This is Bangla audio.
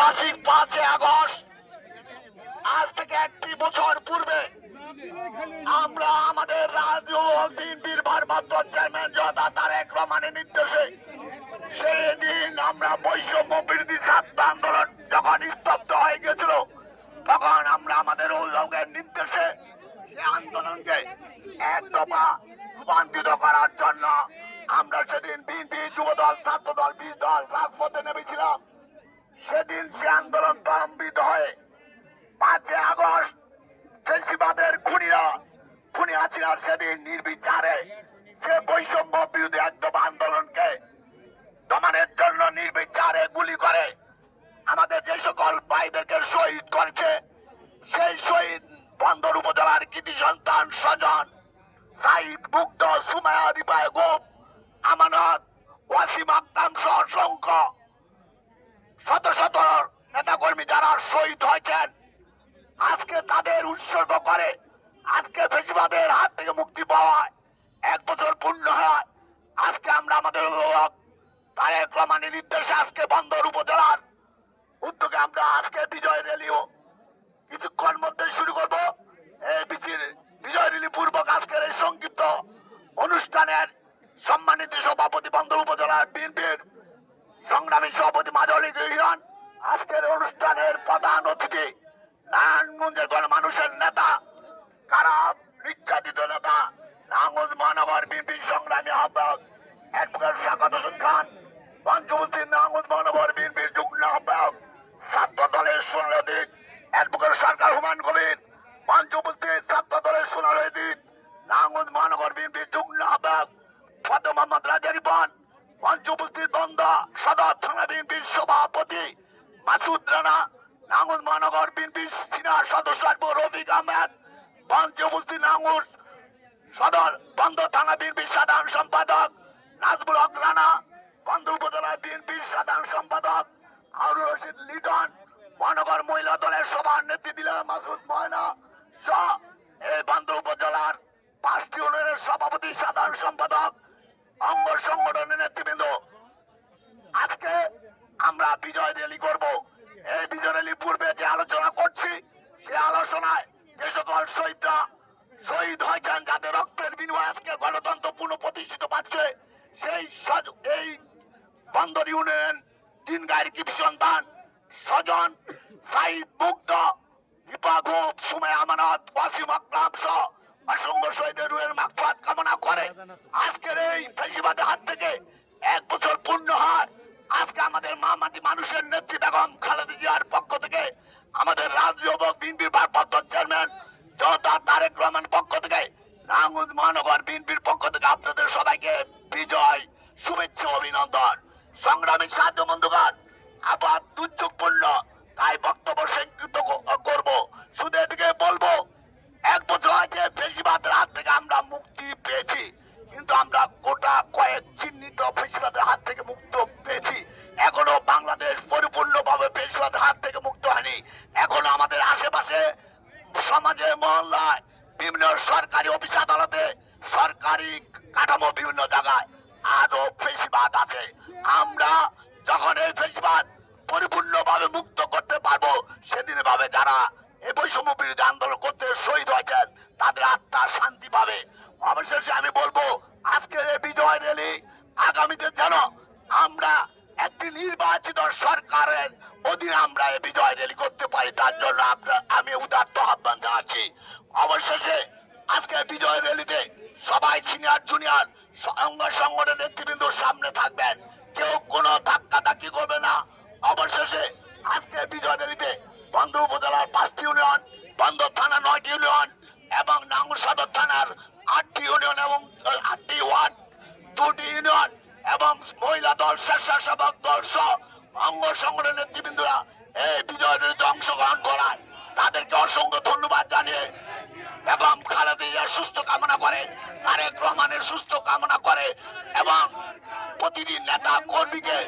ঐতিহাসিক 5 আগস্ট আজ থেকে 1 বছর পূর্বে আমরা আমাদের রাজ্য বিএনপির ভারপ্রাপ্ত চেয়ারম্যান জনাব তারেক রহমানের নির্দেশে সেদিন আমরা বৈষম্য বিরোধী ছাত্র আন্দোলন যখন স্তব্ধ হয়ে গেছিল তখন আমরা আমাদের অভিভাবকের নির্দেশে সে আন্দোলনকে এক দফা রূপান্তরিত করার জন্য আমরা সেদিন বিএনপি যুবদল ছাত্রদল 20 দল রাজপথে নেমেছিলাম। সেদিন সে আন্দোলন ত্বরান্বিত হয়ে 5 আগস্ট ফ্যাসিবাদের খুনি হাসিনার সেদিন নির্বিচারে সে বৈষম্য বিরোধী একদম আন্দোলনকে দমনের জন্য নির্বিচারে গুলি করে আমাদের যে সকল ভাইদেরকে শহীদ করেছে সেই শহীদ বন্দর উপজেলার কৃতি সন্তান স্বজন সাইদ মুগ্ধ সুমায়া রিপায় গোপ আমানত ওয়াসিম আক্তাম সহ অসংখ্য শত শত নেতাকর্মী যারা শহীদ হয়েছেন আজকে তাদের উৎসর্গ করে আজকে ফ্যাসিবাদের হাত থেকে মুক্তি পাওয়া 1 বছর পূর্ণ হয়। আজকে আমরা আমাদের অভিভাবক তারেক রহমানের নির্দেশে আজকে বন্দর উপজেলার উদ্যোগে আমরা আজকে বিজয় র্যালিও কিছুক্ষণ মধ্যে শুরু করবো। বিজয় র্যালি পূর্বক আজকের এই সংক্ষিপ্ত অনুষ্ঠানের সম্মানিত সভাপতি বন্দর উপজেলার বিএনপির সংগ্রামী সভাপতি মাজলি ইউনিয়ন আজকের অনুষ্ঠানের প্রধান অতিথি নারায়ণগঞ্জের গণমানুষের নেতা কারা নির্যাতিত নেতা নারায়ণগঞ্জ মহানগর বিএনপির সংগ্রামী আহ্বায়ক অ্যাডভোকেট সাকাত হোসেন খান পঞ্চমুস্তির নারায়ণগঞ্জ মহানগর বিএনপির যুগ্ম আহ্বায়ক ছাত্র দলের সোনালী অ্যাডভোকেট সরকার হুমায়ুন কবির পঞ্চমুস্তির ছাত্র দলের সোনালী নারায়ণগঞ্জ মহানগর বিএনপির যুগ্ম আহ্বায়ক ফতে মোহাম্মদ রাজা রিপন পঞ্চমুস্তির দ্বন্দ্ব সদর থানা বিএনপির সভাপতি মাসুদ রানা নারায়ণগঞ্জ মহানগর বিএনপির সিনিয়র সদস্য রফিক আহমেদ পঞ্চমুস্তির নারায়ণগঞ্জ সদর বন্দর থানা বিএনপির সাধারণ সম্পাদক নাজমুল হক রানা বন্দর উপজেলা বিএনপির সাধারণ সম্পাদক হারুন রশিদ লিটন মহানগর মহিলা দলের সভার নেতৃত্ব মাসুদ ময়না সহ এই বন্দর উপজেলার 5টি ইউনিয়নের সভাপতি সাধারণ সম্পাদক অঙ্গ সংগঠনের নেতৃবৃন্দ আজকে আমরা বিজয় র্যালি করব। এই বিজয় র্যালি পূর্বে যে আলোচনা করছি সে আলোচনায় যে সকল শহীদরা শহীদ হয়েছেন যাদের রক্তের বিনিময়ে আজকে গণতন্ত্র পুনঃপ্রতিষ্ঠিত পাচ্ছে এই বন্দর ইউনিয়ন 3 গায়ের কৃতি সন্তান স্বজন সাইদ মুগ্ধ রিপা গোপ সুমায়া আমানত ওয়াসিম আকরাম সহ অসংখ্য শহীদের রুহের মাগফিরাত কামনা করে আজকের এই ফ্যাসিবাদের হাত থেকে 1 বছর পূর্ণ হয়। আজকে আমাদের মাটি মানুষের নেত্রী বেগম খালেদা জিয়ার পক্ষ থেকে আমাদের রাজ্য বিএনপির ভারপ্রাপ্ত চেয়ারম্যান জনাব তারেক রহমান পক্ষ থেকে নারায়ণগঞ্জ মহানগর বিএনপির পক্ষ থেকে আপনাদের সবাইকে বিজয় শুভেচ্ছা অভিনন্দন। সংগ্রামী সাহায্য বন্ধুগণ আবার দুর্যোগপূর্ণ তাই বক্তব্য সংক্ষিপ্ত করব। শুধু এটিকে বলবো 1 বছর হয়েছে ফ্যাসিবাদের হাত থেকে আমরা মুক্তি পেয়েছি কিন্তু আমরা গোটা কয়েক চিহ্নিত ফ্যাসিবাদের হাত থেকে মুক্ত পেয়েছি। এখনো বাংলাদেশ পরিপূর্ণভাবে ফ্যাসিবাদের হাত থেকে মুক্ত হয়নি। এখনো আমাদের আশেপাশে সমাজে মহল্লায় বিভিন্ন সরকারি অফিস আদালতে সরকারি কাঠামো বিভিন্ন জায়গায় আজও ফ্যাসিবাদ আছে। আমরা যখন এই ফ্যাসিবাদ পরিপূর্ণভাবে মুক্ত করতে পারবো সেদিন ভাবে যারা এই বৈষম্য বিরোধী আন্দোলন করতে শহীদ হয়েছেন তাদের আত্মার শান্তি পাবে। অবশেষে আমি বলবো আজকের এই বিজয় র্যালি আগামীতে যেন আমরা একটি নির্বাচিত সরকারের অধীনে আমরা এই বিজয় র্যালি করতে পারি তার জন্য আমি উদাত্ত আহ্বান জানাচ্ছি। অবশেষে আজকে বিজয় র্যালিতে সবাই সিনিয়র জুনিয়র অঙ্গ সংগঠনের নেতৃবৃন্দ সামনে থাকবেন, কেউ কোনো ধাক্কাধাক্কি করবে না। অবশেষে আজকে বিজয় র্যালিতে বন্দর উপজেলার 5টি ইউনিয়ন, বন্দর থানা 9টি ইউনিয়ন এবং নাঙ্গল সদর থানার 8টি ইউনিয়ন এবং 8টি ওয়ার্ড 2টি ইউনিয়ন এবং মহিলা দল স্বেচ্ছাসেবক দল সহ অঙ্গ সংগঠনের নেতৃবৃন্দরা এই বিজয় র্যালিতে অংশগ্রহণ করায় তাদেরকে অসংখ্য ধন্যবাদ জানিয়ে বেগম খালেদা জিয়ার সুস্থ কামনা করে, তারেক রহমানের সুস্থ কামনা করে এবং প্রতিটি নেতা কর্মীকে